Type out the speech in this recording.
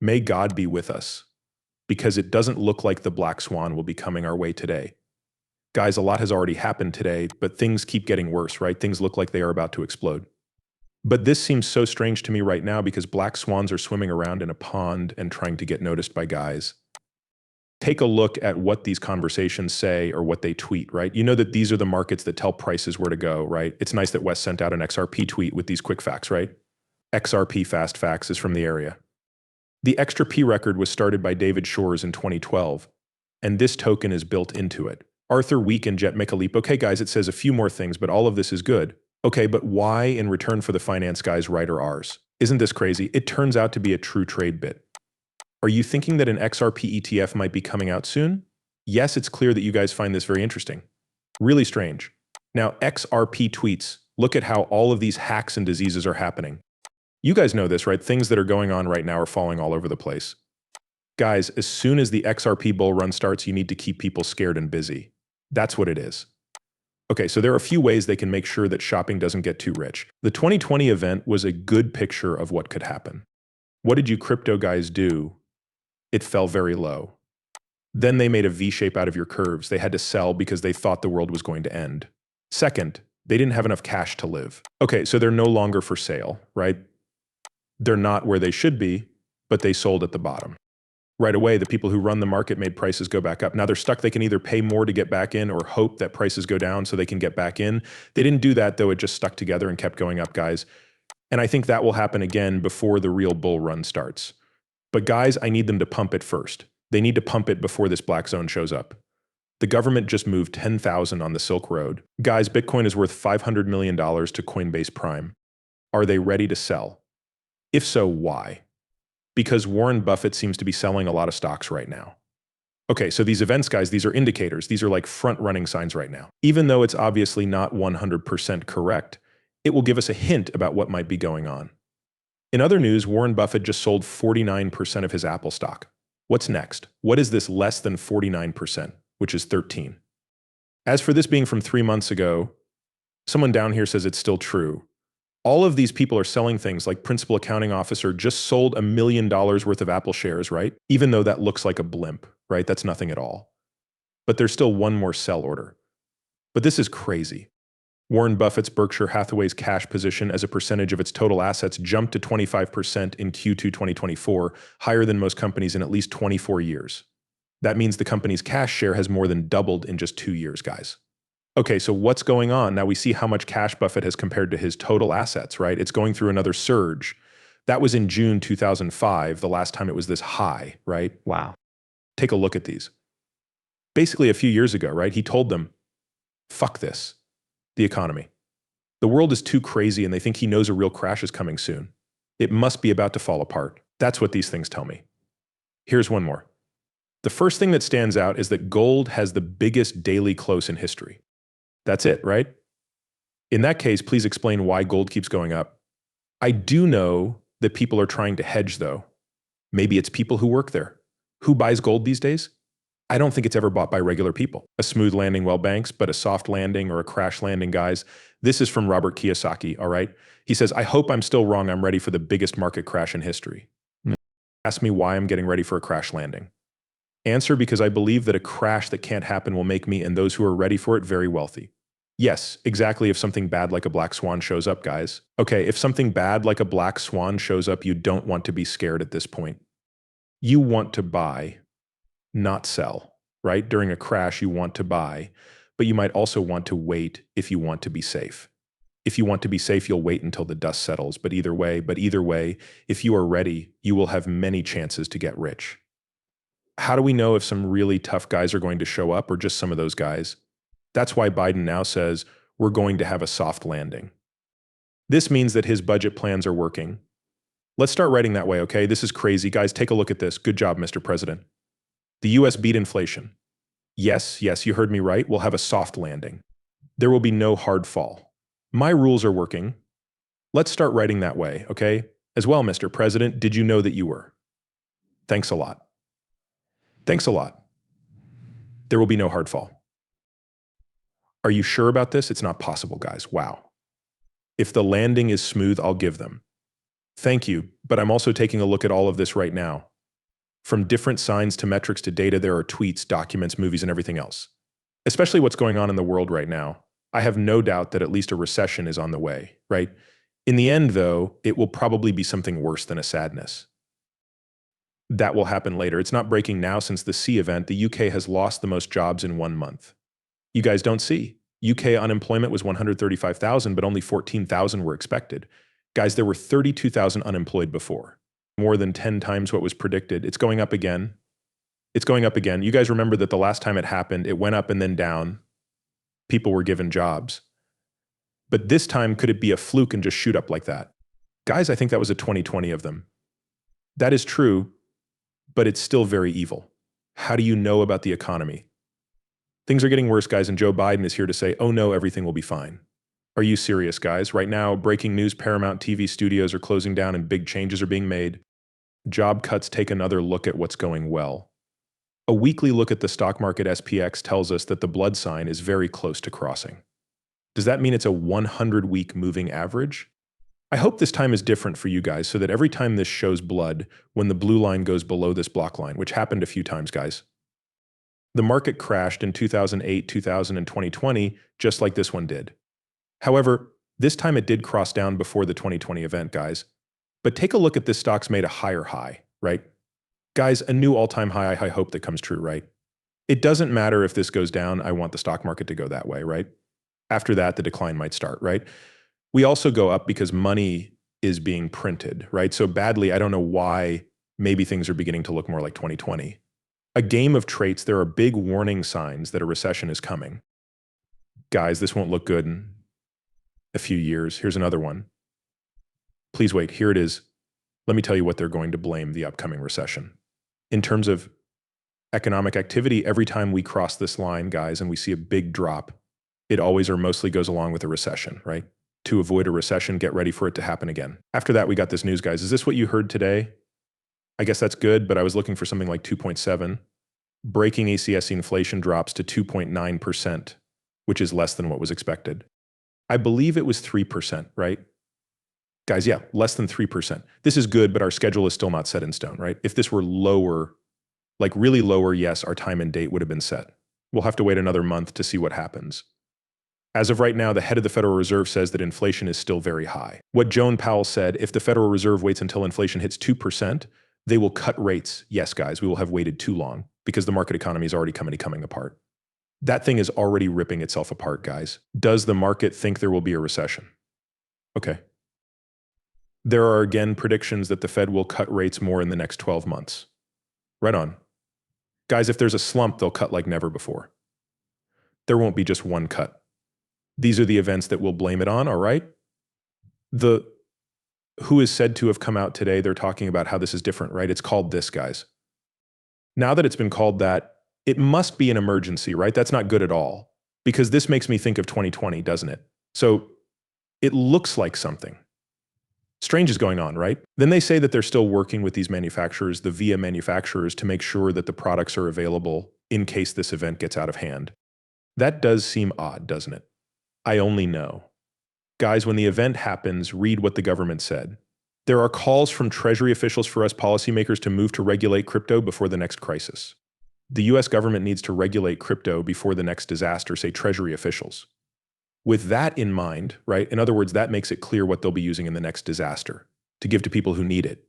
May God be with us, because it doesn't look like the black swan will be coming our way today. Guys, a lot has already happened today, but things keep getting worse, right? Things look like they are about to explode. But this seems so strange to me right now because black swans are swimming around in a pond and trying to get noticed by guys. Take a look at what these conversations say or what they tweet, right? You know that these are the markets that tell prices where to go, right? It's nice that Wes sent out an XRP tweet with these quick facts, right? XRP fast facts is from the area. The xrp record was started by David Shores in 2012, and this token is built into it. Arthur Week and Jet Mikaleep. Okay, guys, it says a few more things, but all of this is good. Okay, but why in return for the finance guys right or ours? Isn't this crazy? It turns out to be a true trade bit. Are you thinking that an XRP ETF might be coming out soon? Yes, it's clear that you guys find this very interesting. Really strange. Now, XRP tweets. Look at how all of these hacks and diseases are happening. You guys know this, right? Things that are going on right now are falling all over the place. Guys, as soon as the XRP bull run starts, you need to keep people scared and busy. That's what it is. Okay, so there are a few ways they can make sure that shopping doesn't get too rich. The 2020 event was a good picture of what could happen. What did you crypto guys do? It fell very low. Then they made a V shape out of your curves. They had to sell because they thought the world was going to end. Second, they didn't have enough cash to live. Okay, so they're no longer for sale, right? They're not where they should be, but they sold at the bottom. Right away, the people who run the market made prices go back up. Now they're stuck. They can either pay more to get back in or hope that prices go down so they can get back in. They didn't do that, though. It just stuck together and kept going up, guys. And I think that will happen again before the real bull run starts. But guys, I need them to pump it first. They need to pump it before this black zone shows up. The government just moved 10,000 on the Silk Road. Guys, Bitcoin is worth $500 million to Coinbase Prime. Are they ready to sell? If so, why? Because Warren Buffett seems to be selling a lot of stocks right now. Okay, so these events, guys, these are indicators. These are like front-running signs right now. Even though it's obviously not 100% correct, it will give us a hint about what might be going on. In other news, Warren Buffett just sold 49% of his Apple stock. What's next? What is this less than 49%, which is 13? As for this being from 3 months ago, someone down here says it's still true. All of these people are selling things like principal accounting officer just sold $1 million worth of Apple shares, right? Even though that looks like a blimp, right? That's nothing at all. But there's still one more sell order. But this is crazy. Warren Buffett's Berkshire Hathaway's cash position as a percentage of its total assets jumped to 25% in Q2 2024, higher than most companies in at least 24 years. That means the company's cash share has more than doubled in just 2 years, guys. Okay, so what's going on? Now we see how much cash Buffett has compared to his total assets, right? It's going through another surge. That was in June 2005, the last time it was this high, right? Wow. Take a look at these. Basically a few years ago, right? He told them, fuck this, the economy. The world is too crazy and they think he knows a real crash is coming soon. It must be about to fall apart. That's what these things tell me. Here's one more. The first thing that stands out is that gold has the biggest daily close in history. That's it, right? In that case, please explain why gold keeps going up. I do know that people are trying to hedge, though. Maybe it's people who work there. Who buys gold these days? I don't think it's ever bought by regular people. A smooth landing, well, banks, but a soft landing or a crash landing, guys. This is from Robert Kiyosaki, all right? He says, I hope I'm still wrong. I'm ready for the biggest market crash in history. Ask me why I'm getting ready for a crash landing. Answer, because I believe that a crash that can't happen will make me and those who are ready for it very wealthy. Yes, exactly. If something bad like a black swan shows up, guys. Okay, if something bad like a black swan shows up, you don't want to be scared at this point. You want to buy, not sell, right? During a crash, you want to buy, but you might also want to wait if you want to be safe. If you want to be safe, you'll wait until the dust settles. But either way, if you are ready, you will have many chances to get rich. How do we know if some really tough guys are going to show up or just some of those guys? That's why Biden now says we're going to have a soft landing. This means that his budget plans are working. Let's start writing that way, okay? This is crazy. Guys, take a look at this. Good job, Mr. President. The US beat inflation. Yes, you heard me right. We'll have a soft landing. There will be no hard fall. My rules are working. Let's start writing that way, okay? As well, Mr. President, did you know that you were? Thanks a lot. Thanks a lot. There will be no hard fall. Are you sure about this? It's not possible, guys. Wow. If the landing is smooth, I'll give them. Thank you, but I'm also taking a look at all of this right now. From different signs to metrics to data, there are tweets, documents, movies, and everything else. Especially what's going on in the world right now. I have no doubt that at least a recession is on the way, right? In the end, though, it will probably be something worse than a sadness. That will happen later. It's not breaking now since the C event. The UK has lost the most jobs in 1 month. You guys don't see. UK unemployment was 135,000, but only 14,000 were expected. Guys, there were 32,000 unemployed before. More than 10 times what was predicted. It's going up again. It's going up again. You guys remember that the last time it happened, it went up and then down. People were given jobs. But this time, could it be a fluke and just shoot up like that? Guys, I think that was a 2020 of them. That is true, but it's still very evil. How do you know about the economy? Things are getting worse, guys, and Joe Biden is here to say, oh no, everything will be fine. Are you serious, guys? Right now, breaking news, Paramount TV studios are closing down and big changes are being made. Job cuts take another look at what's going well. A weekly look at the stock market SPX tells us that the blood sign is very close to crossing. Does that mean it's a 100-week moving average? I hope this time is different for you guys so that every time this shows blood, when the blue line goes below this block line, which happened a few times, guys. The market crashed in 2008, 2000, and 2020, just like this one did. However, this time it did cross down before the 2020 event, guys. But take a look at this stock's made a higher high, right? Guys, a new all-time high, I hope that comes true, right? It doesn't matter if this goes down, I want the stock market to go that way, right? After that, the decline might start, right? We also go up because money is being printed, right? So badly, I don't know why maybe things are beginning to look more like 2020. A game of traits, there are big warning signs that a recession is coming. Guys, this won't look good in a few years. Here's another one. Please wait, here it is. Let me tell you what they're going to blame the upcoming recession. In terms of economic activity, every time we cross this line, guys, and we see a big drop, it always or mostly goes along with a recession, right? To avoid a recession, get ready for it to happen again. After that, we got this news, guys. Is this what you heard today? I guess that's good, but I was looking for something like 2.7. Breaking ACSC inflation drops to 2.9%, which is less than what was expected. I believe it was 3%, right? Guys, yeah, less than 3%. This is good, but our schedule is still not set in stone, right? If this were lower, like really lower, yes, our time and date would have been set. We'll have to wait another month to see what happens. As of right now, the head of the Federal Reserve says that inflation is still very high. What Joan Powell said, if the Federal Reserve waits until inflation hits 2%, they will cut rates. Yes, guys, we will have waited too long because the market economy is already coming apart. That thing is already ripping itself apart, guys. Does the market think there will be a recession? Okay. There are again predictions that the Fed will cut rates more in the next 12 months. Right on. Guys, if there's a slump, they'll cut like never before. There won't be just one cut. These are the events that we'll blame it on, all right? Who is said to have come out today, they're talking about how this is different, right? It's called this, guys. Now that it's been called that, it must be an emergency, right? That's not good at all, because this makes me think of 2020, doesn't it? So it looks like something strange is going on, right? Then they say that they're still working with these manufacturers, the VIA manufacturers, to make sure that the products are available in case this event gets out of hand. That does seem odd, doesn't it? I only know. Guys, when the event happens, read what the government said. There are calls from Treasury officials for us policymakers to move to regulate crypto before the next crisis. The US government needs to regulate crypto before the next disaster, say Treasury officials. With that in mind, right? In other words, that makes it clear what they'll be using in the next disaster to give to people who need it.